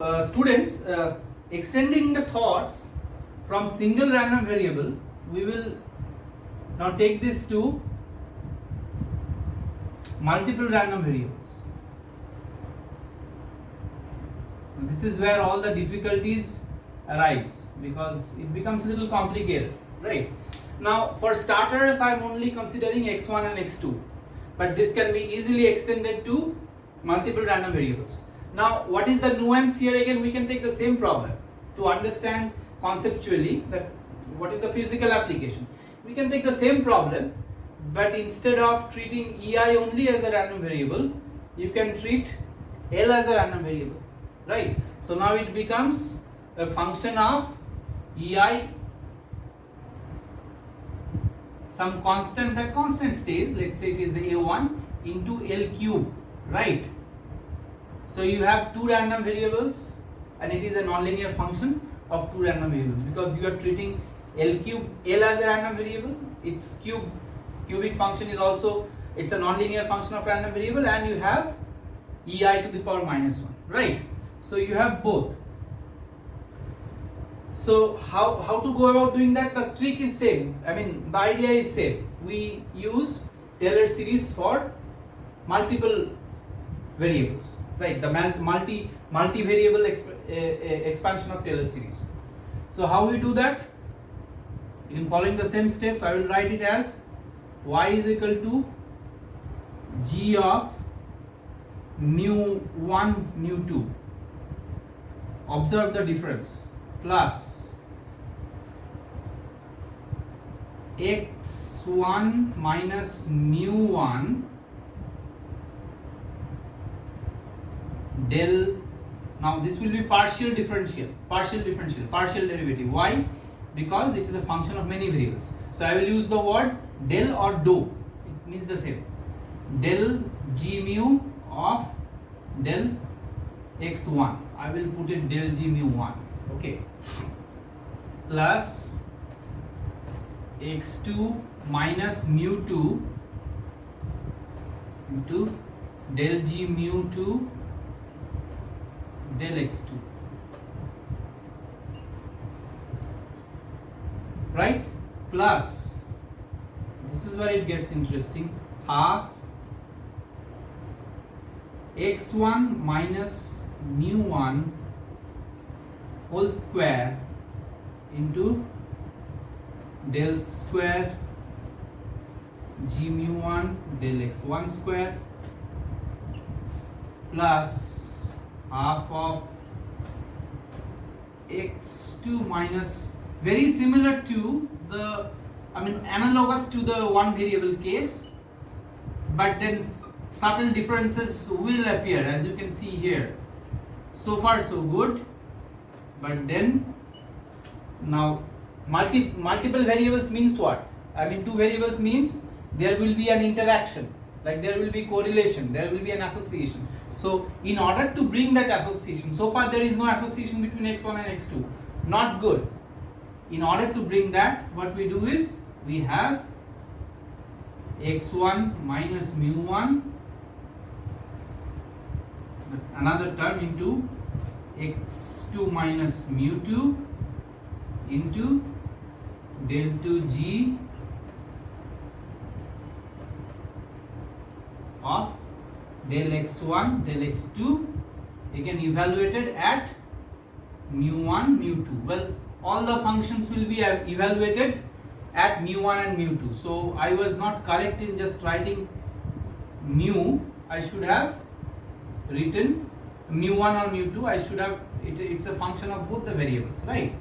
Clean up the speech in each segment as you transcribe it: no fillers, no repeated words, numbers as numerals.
Students, extending the thoughts from single random variable, we will now take this to multiple random variables. This is where all the difficulties arise because it becomes a little complicated, right? Now, for starters, I am only considering x1 and x2, but this can be easily extended to multiple random variables. Now, what is the nuance here? Again, we can take the same problem to understand conceptually that what is the physical application. We can take the same problem, but instead of treating EI only as a random variable, you can treat L as a random variable, right? So now it becomes a function of EI, some constant, that constant stays, let's say it is A1 into L cube, right? So you have two random variables and it is a nonlinear function of two random variables because you are treating L as a random variable, its cubic function is also, it's a nonlinear function of random variable, and you have EI to the power minus 1, right? So you have both. So how to go about doing that? The trick is same, I mean the idea is same. We use Taylor series for multiple variables, right? The multi-variable expansion of Taylor series. So how we do that? In following the same steps, I will write it as y is equal to g of mu1 mu2. Observe the difference, plus x1 minus mu1 del, now this will be partial derivative. Why? Because it is a function of many variables. So I will use the word del or do, it means the same. Del g mu of del x1, I will put it del g mu 1, okay, plus x2 minus mu 2 into del g mu 2 del x2, right? Plus, this is where it gets interesting, half x1 minus mu1 whole square into del square g mu1 del x1 square plus half of x2 minus, very similar to the, I mean analogous to the one variable case, but then subtle differences will appear, as you can see here. So far so good, but then now multiple variables means what? I mean two variables means there will be an interaction, like there will be correlation, there will be an association. So in order to bring that association, so far there is no association between x1 and x2, not good. In order to bring that, what we do is we have x1 minus mu1, another term, into x2 minus mu2 into del 2g of del x1 del x2, again evaluated at mu1 mu2. Well, all the functions will be evaluated at mu1 and mu2. So I was not correct in just writing mu. I should have written mu1 or mu2. I should have, it's a function of both the variables, right?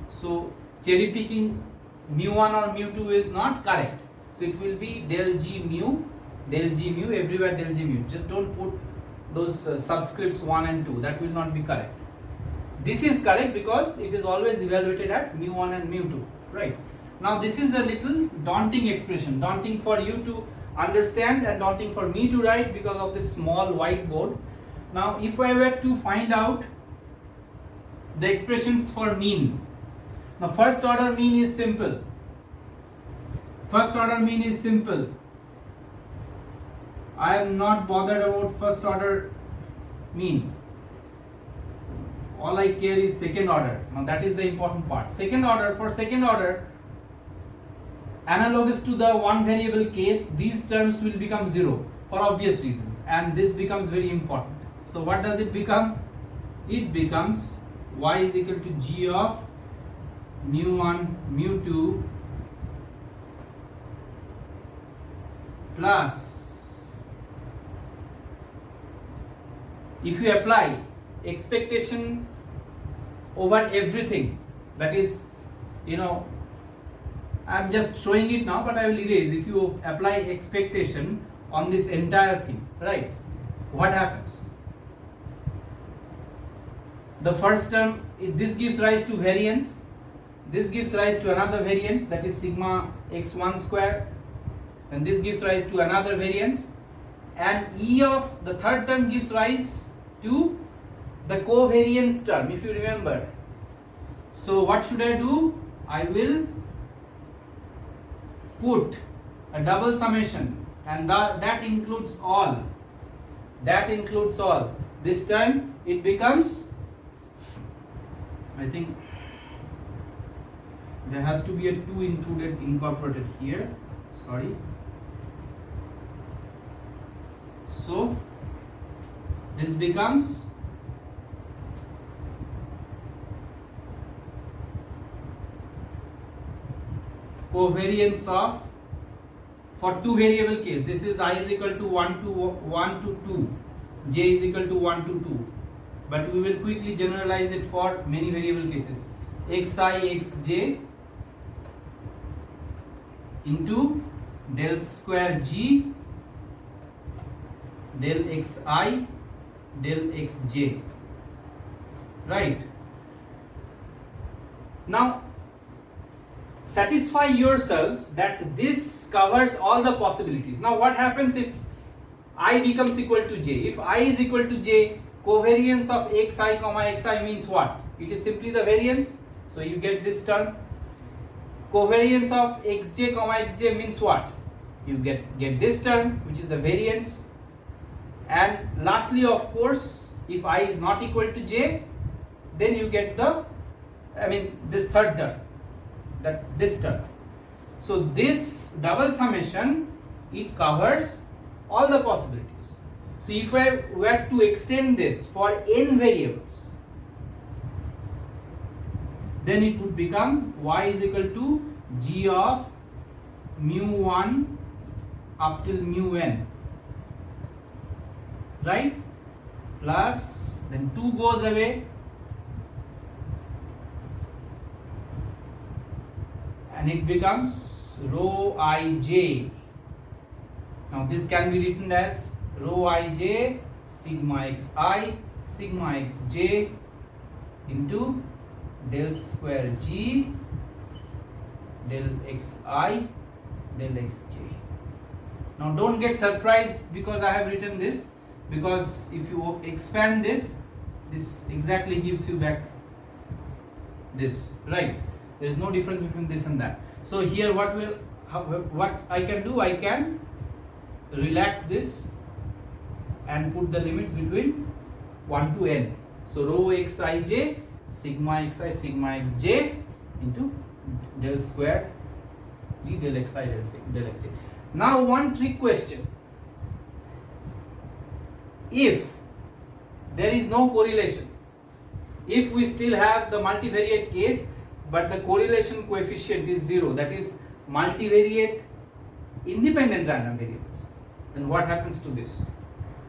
So cherry picking mu1 or mu2 is not correct. So it will be del g mu, everywhere del g mu. Just don't put those subscripts 1 and 2, that will not be correct. This is correct because it is always evaluated at mu1 and mu2, right? Now this is a little daunting expression, daunting for you to understand and daunting for me to write because of this small whiteboard. Now if I were to find out the expressions for mean, now first order mean is simple. I am not bothered about first order mean. all I care is second order. Now that is the important part. Second order, for second order, analogous to the one variable case, these terms will become 0 for obvious reasons, and this becomes very important. So what does it become? It becomes y is equal to g of mu1 mu2 plus, if you apply expectation over everything, that is, I'm just showing it now, but I will erase. If you apply expectation on this entire thing, right, what happens? The first term, this gives rise to variance, this gives rise to another variance, that is sigma x1 square, and this gives rise to another variance, and E of the third term gives rise to the covariance term, if you remember. So what should I do? I will put a double summation, and that includes all. That includes all. This time it becomes, I think there has to be a 2 incorporated here. Sorry. So this becomes covariance of, for two variable case, this is I is equal to 1 to 2, j is equal to 1 to 2, but we will quickly generalize it for many variable cases. Xi xj into del square g del xi del xj, right? Now satisfy yourselves that this covers all the possibilities. Now what happens if I becomes equal to j? If I is equal to j, covariance of xi comma xi means what? It is simply the variance, so you get this term. Covariance of xj comma xj means what? You get this term, which is the variance. And lastly, of course, if I is not equal to j, then you get this third term, this term. So this double summation, it covers all the possibilities. So if I were to extend this for n variables, then it would become y is equal to g of mu1 up till mu n, right, plus then 2 goes away, and it becomes rho ij. Now this can be written as rho ij sigma xi sigma xj into del square g del xi del xj. Now don't get surprised because I have written this, because if you expand this exactly gives you back this, right? There is no difference between this and that. So here what I can do, I can relax this and put the limits between 1 to n. So rho xij sigma xi sigma xj into del square g del xi del xj. Now one trick question. If there is no correlation, if we still have the multivariate case but the correlation coefficient is 0, that is multivariate independent random variables, then what happens to this?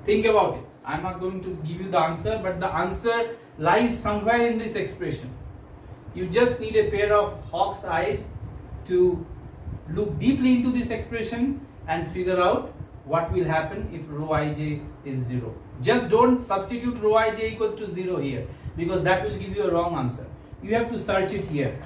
Think about it. I am not going to give you the answer, but the answer lies somewhere in this expression. You just need a pair of hawk's eyes to look deeply into this expression and figure out what will happen if rho ij is 0. Just don't substitute rho ij equals to 0 here, because that will give you a wrong answer. You have to search it here.